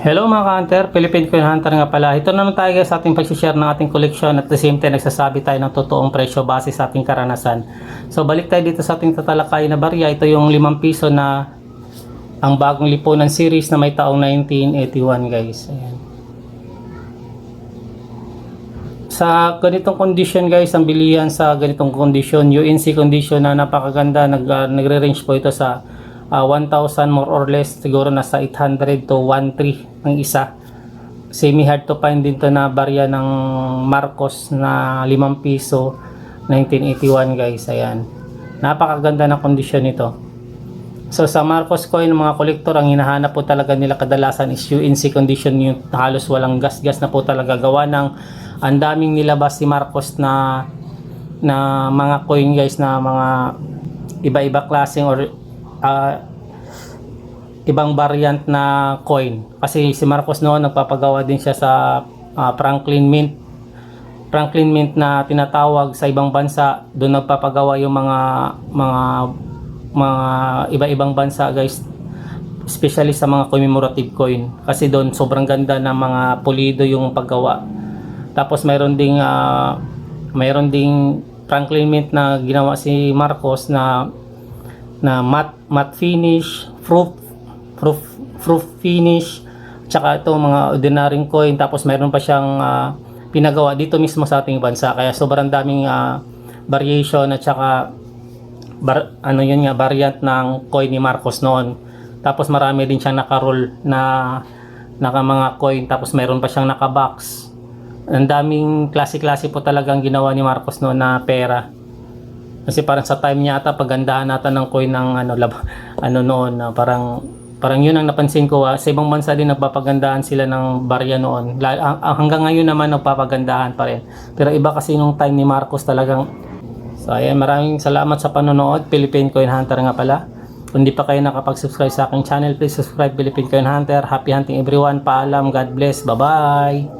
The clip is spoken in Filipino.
Hello mga ka-hunter, Philippine Coin Hunter nga pala. Ito naman tayo guys sa ating pag-share ng ating koleksyon at the same time nagsasabi tayo ng totoong presyo base sa ating karanasan. So balik tayo dito sa ating tatalakay na barya. Ito yung 5 piso na ang bagong lipunan series na may taong 1981 guys. Ayan. Sa ganitong condition guys, ang bilihan sa ganitong condition, UNC condition na napakaganda, nagre-range po ito sa 1,000 more or less, siguro nasa 800 to 1,300 ang isa. Semi hard to find din to na barya ng Marcos na 5 piso 1981 guys. Ayan, napakaganda ng kondisyon nito. So sa Marcos coin, mga kolektor, ang hinahanap po talaga nila kadalasan is UNC condition, yung halos walang gas-gas na po talaga, gawa ng ang daming nilabas si Marcos na mga coin guys, na mga iba-iba klaseng or ibang variant na coin. Kasi si Marcos noon nagpapagawa din siya sa Franklin Mint na tinatawag sa ibang bansa. Doon nagpapagawa yung mga iba-ibang bansa guys, especially sa mga commemorative coin, kasi doon sobrang ganda ng mga pulido yung paggawa. Tapos mayroon ding Franklin Mint na ginawa si Marcos na matte finish, proof finish, tsaka ito mga ordinary coin. Tapos mayroon pa siyang pinagawa dito mismo sa ating bansa, kaya sobrang daming variation at tsaka variant ng coin ni Marcos noon. Tapos marami din siyang naka-roll na mga coin, tapos mayroon pa siyang naka-box. Ang daming klase-klase po talagang ginawa ni Marcos noon na pera. Kasi parang sa time niya ata pagandahan natin ng coin ng noon, parang yun ang napansin ko. Sa ibang bansa din nagpapagandahan sila ng barya noon. Hanggang ngayon naman nagpapagandahan pa rin. Pero iba kasi nung time ni Marcos talagang. So ayan, maraming salamat sa panonood. Philippine Coin Hunter nga pala. Kung di pa kayo nakapag-subscribe sa aking channel, please subscribe Philippine Coin Hunter. Happy hunting everyone. Paalam. God bless. Bye-bye.